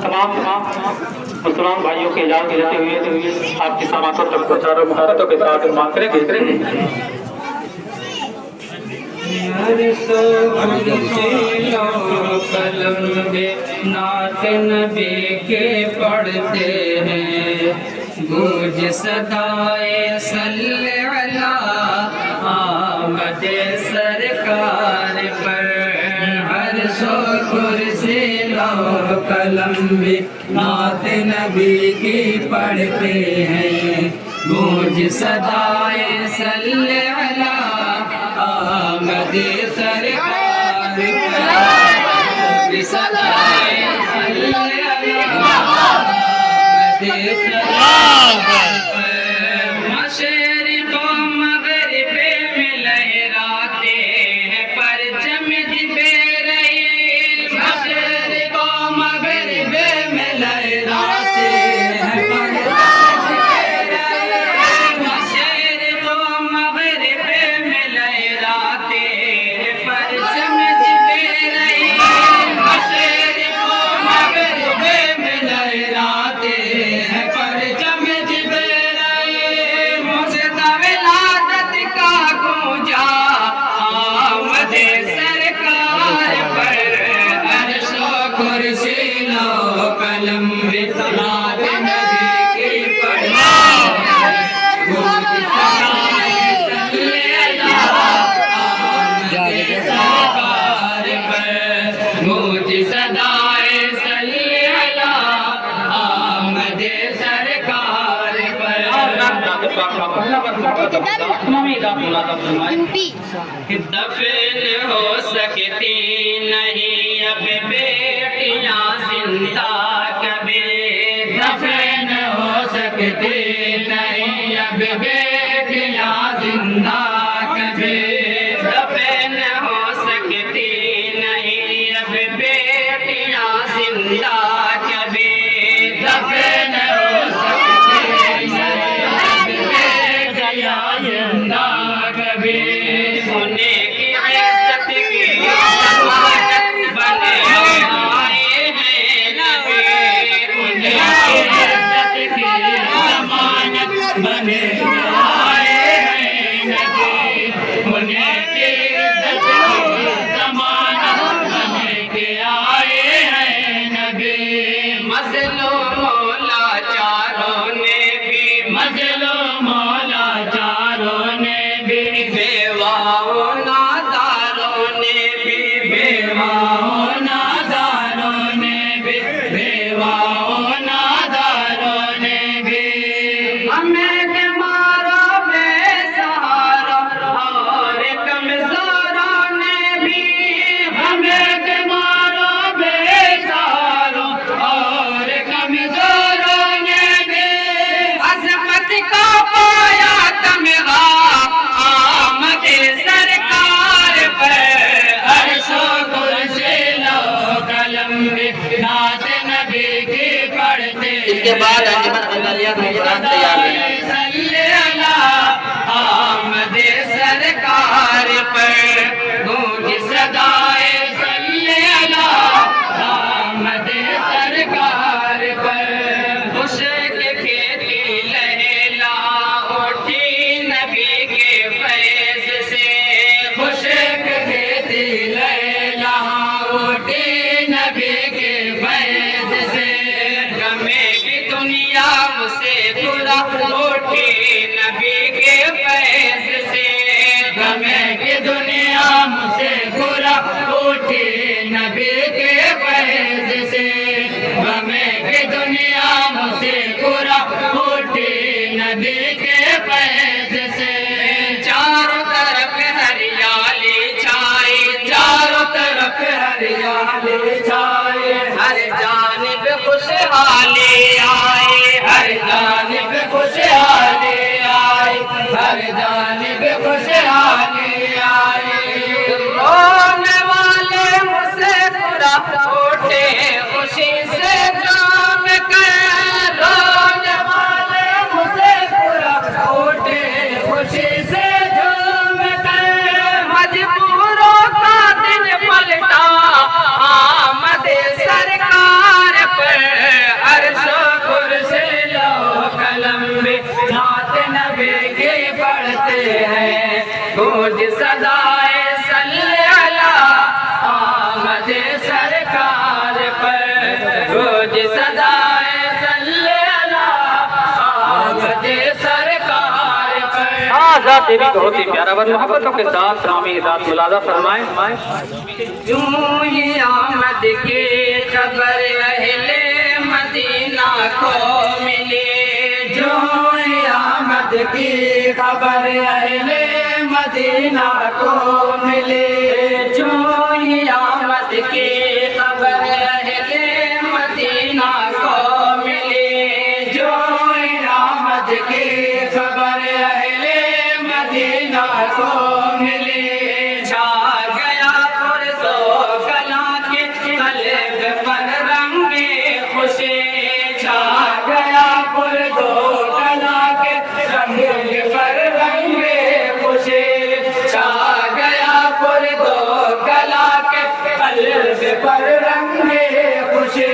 تمام مسلمان بھائیوں کے اجازت دیتے ہوئے آپ کی سماعتوں تک پہنچا محبتوں کے ساتھ مان کریں گے قلم بے نعت نبی کے پڑھتے ہیں گونج صدائے صلی علی آمد سرکار پر عرش و کرسی لوح قلم بے نعت نبی کی پڑھتے ہیں گونج صدائے صلی علی آمد سرکار پر صدائے صلی علی آمد سرکار پر مشرق و مغرب میں لہراتے ہیں پرچم جبے رہی مشرق و مغرب میں لہراتے ہیں پرچم جبے رہی مشرق و مغرب میں لہراتے ہیں پرچم جبے رہی مشرق و مغرب میں لہراتے ہیں پرچم جبے رہی مجدہ ولادت کا گونجا آمد سرکار پر عرش و کرسی لوح قلم بے نعت نبی کی پڑھتے گونج صدائے صلی علی آمد سرکار پر گونج صدائے صلی علی آمد سرکار دفن ہو سکتی نہیں اب بیٹیاں زندہ کبھی دفن ہو سکتی نہیں اب بیٹیاں زندہ کبھی دفن ہو سکتی نہیں اب بیٹیاں زندہ کبھی دفن ہو سکتی نہیں اب بیٹیاں زندہ کبھی انہیں کی عزت کی ضمانت بنے آئے ہیں نبی انہیں کی عزت کی ضمانت بنے آئے ہیں نبی انہیں کی عزت کی ضمانت بنے کے آئے ہیں نبی مظلوم مولا چاروں نے بھی مظلوم مولا چاروں نے بھی بیواؤں ناداروں نے بھی بیواؤں ناداروں نے بھی بیواؤں ناداروں نے بھی ہمیں کے مارا بے سہارا اور کمزوروں نے بھی ہمیں کے مارا بے سہارا اور کمزوروں نے بھی عظمت کا پایا تمغہ آمد سرکار پر عرش و کرسی لوح قلم بے نعت نبی کی پڑھتے اس کے بعد انجمن عملیہ کا قرآن تیار ہے صلی علی آمد سرکار پر گونج صدائے صلی علی آمد سرکار پر خشک کھیتی لہلا اٹھی نبی کے فیض سے خشک کھیتی لہلا اٹھی نبی کے فیض سے غمے کی دنیا سے برا اٹھی نبی کے فیض سے غمے کی دنیا سے برا اٹھی نبی کے فیض سے غمے کی دنیا سے برا اٹھی نبی کے فیض سے چاروں طرف ہریالی چھائی چاروں طرف ہریالی چھائی ہر جانب خوشحالی آئی ہر جانب خوشحالی آئی ہر جانب خوشحالی آئی رونے والے مسافر اٹھے خوشی سے جام کر رونے والے مسافر اٹھے خوشی سے جام کر مجبوروں کا دن پلٹا آمد سرکار پر आजाद देवी बहुत ही प्यारा वन मोहब्बतों के साथ स्वामी के साथ मुलाजा फरमाएं। यूं ही आमद की खबर अहले मदीना को मिली, यूं ही आमद की खबर अहले मदीना को मिली, यूं ही आमद की खबर अहले मदीना को मिली, यूं ही आमद की खबर अहले मदीना को मिली। छा गया पुरज़ो कला के कल्ब पर रंगे खुशी, छा गया पुरज़ो कला के रंग पर रंगे खुशी, छा गया पुरज़ो कला के कल्ब पर रंगे खुशी।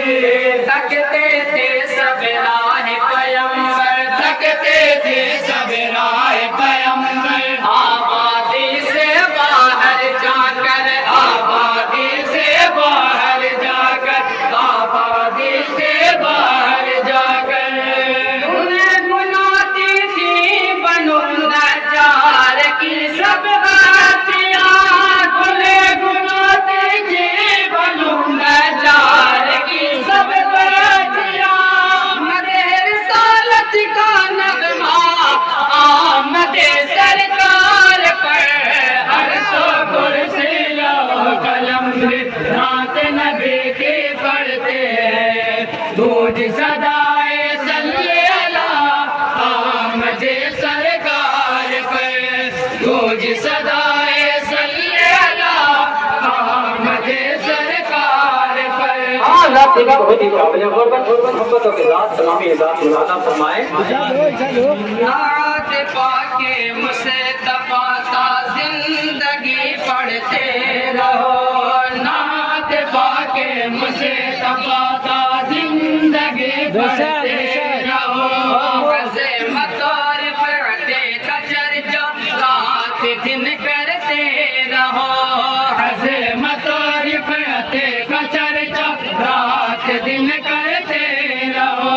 तकते थे सब राह पैगंबर, तकते थे सब राह पैगंबर, आबादी से बाहर जाकर, आबादी से बाहर जाकर, आबादी से बाहर जाकर उन्हें बुलाती थी बनो नजार की सब बातियां, उन्हें बुलाती थी बनो नजार की सब बातियां। मदे रिसालत का नगमा आमदे सरकार पर, हर सो कुर्सी लो कलम रात नबी की पढ़ते हैं, दूज सदाए सल्ले अला आमदे सरकार पर, दूज सदाए सल्ले अला आमदे सरकार पर। आजाद देवी बहुत ही काबिल गुरबत मोहब्बतों के साथ स्वामी के साथ मुलाजा फरमाएं। नात पाके मुस्तफा का जिंदगी पढ़ते रहो, नात पाके मुस्तफा का जिंदगी पढ़ते रहो, अज़मत और फ़िरते का चर्चा रात दिन करते रहो, अज़मत और फ़िरते का चर्चा रात दिन करते रहो,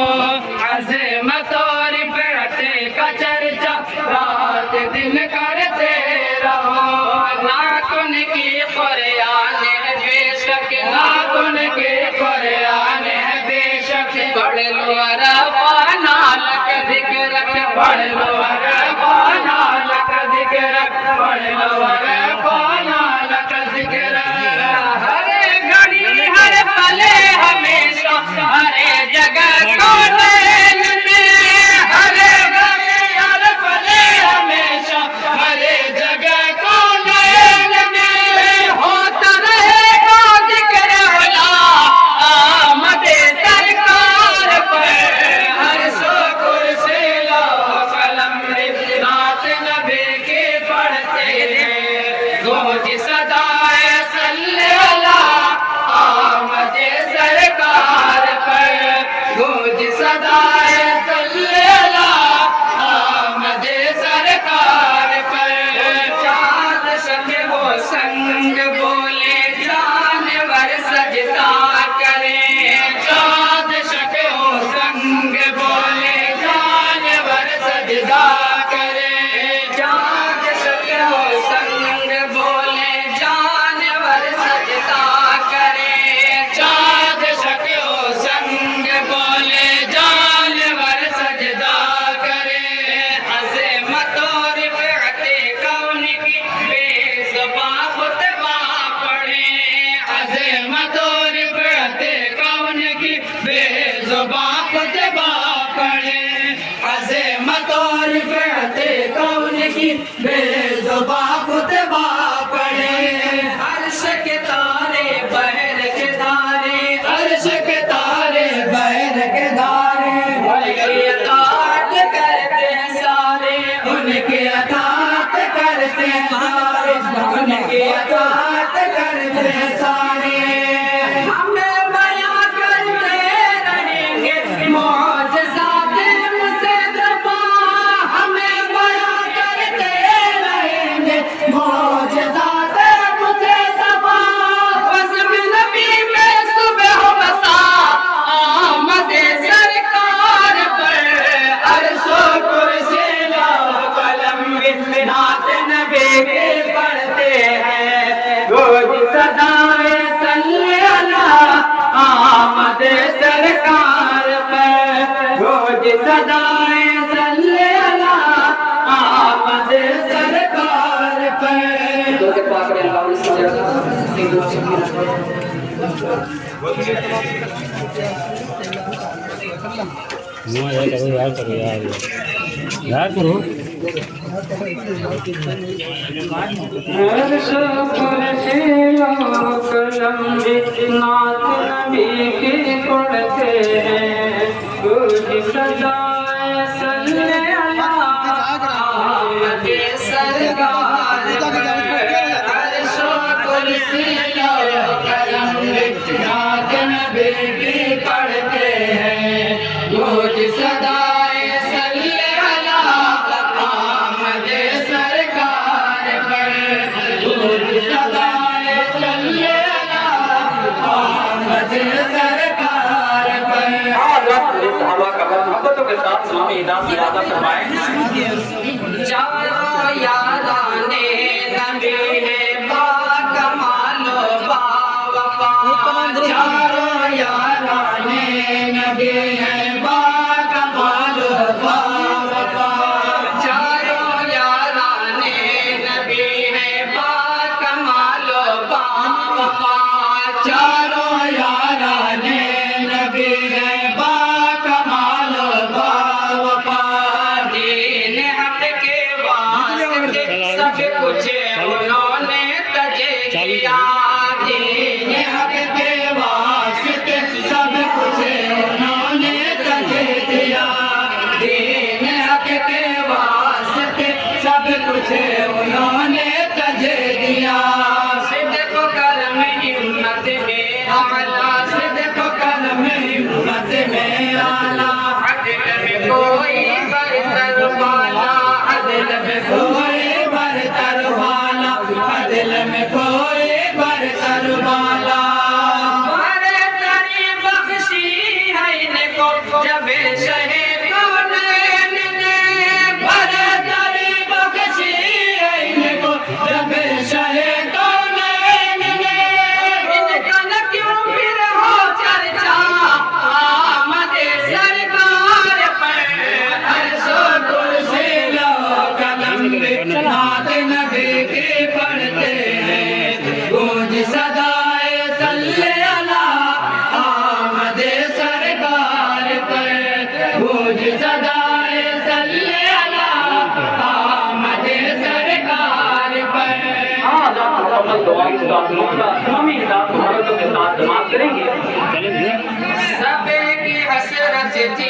अज़मत और फ़िरते का चर्चा रात दिन करते रहो। नाखून की क़ुरआन है बेशक, नाखून की क़ुरआन है बेशक, पढ़ लो अरफा नालक ज़िक्र, पढ़ लो अरफा नालक ज़िक्र, पढ़ लो अरफा नालक ज़िक्र। हर घड़ी हर पले हमेशा हर जगह कौनैन में, हर घड़ी हर पले हमेशा हर जगह कौनैन में होता रहेगा ज़िक्र अला आमदे सरकार पर, हर सो कुर्सी लो कलम रात नबी के पढ़ते हैं, गूंज सदाए सल्ले अला आमदे सरकार पर, गूंज सदाए सल्ले अला आमदे सरकार पर। चाँद संग वो संग बोले जानवर सजदा करें, चाँद संग वो संग बोले जानवर सजदा करें, चाँद संग वो संग बोले जानवर सजदा करें, चाँद संग वो संग बोले जानवर सजदा करें। अज़मत और फ़िरते कौन की बेज़ुबां खुतबा पढ़ें, अज़मत और फ़िरते कौन की बेज़ुबां खुतबा पढ़ें, अज़मत और फ़िरते कौन की बेज़ुबां खुतबा पढ़ें। अर्श के तारे बहर के तारे, अर्श के तारे बहर के तारे, उनकी अताअत करते हैं सारे, उनकी अताअत करते हैं सारे, उनकी अताअत करते हैं सारे। हमें बयां करते रहेंगे मौजज़ात-ए मुस्तफा, हमें बयां करते रहेंगे मौजज़ात सदाए सल्ले अला आमद सरकार पर। दो के पाक में अल्लाह ने यार करो यार करो कलम नात नबी की पढ़ते हैं कुछ सदाए सल्ले अला आमद सरकार पर। अर्शो कुर्सी कलम नात नबी की पढ़ते हैं कुछ सदाए सल्ले अला आमद सरकार पर। कुछ सदाए सल्ले अला आमद सरकार पर। सहाबा का मोहब्बतों के साथ इस्लामी इनाम इरादा फरमाएं। चारों याराने नबी है बाकमालो बावफा। चारों याराने नबी है बाकमालो बावफा। चारों याराने नबी है बाकमालो बावफा। चारों याराने नबी है बाकमालो बावफा। दीन हक के वास्ते सब कुछ उन्होंने तजे किया। दीन हक के वास्ते सब कुछ उन्होंने तजे दिया। दीन हक के वास्ते सब कुछ उन्होंने तजे दिया। सिद्क करम हिम्मत में आला। सिद्क करम हिम्मत में आला। अदल में कोई बरतर वाला। अदल में कोई बरतर वाला। अदल में कोई बरतर वाला। बरतरी बख्शी है इनको जब शहे कौनैन ने। बरतरी बख्शी है इनको जब शहे कौनैन ने। इनका न क्यों फिर हो चर्चा आमद सरकार पर। अर्शो कुर्सी लो कलम नात नबी की पढ़ते हैं गूंज सदाए सल्ले अला आमद सरकार पर। गूंज सदाए सल्ले अला आमद सरकार पर। मोहम्मद दुआ की इस्लामी इनाम मोहब्बतों के साथ जमा करेंगे। सबे की हसरत थी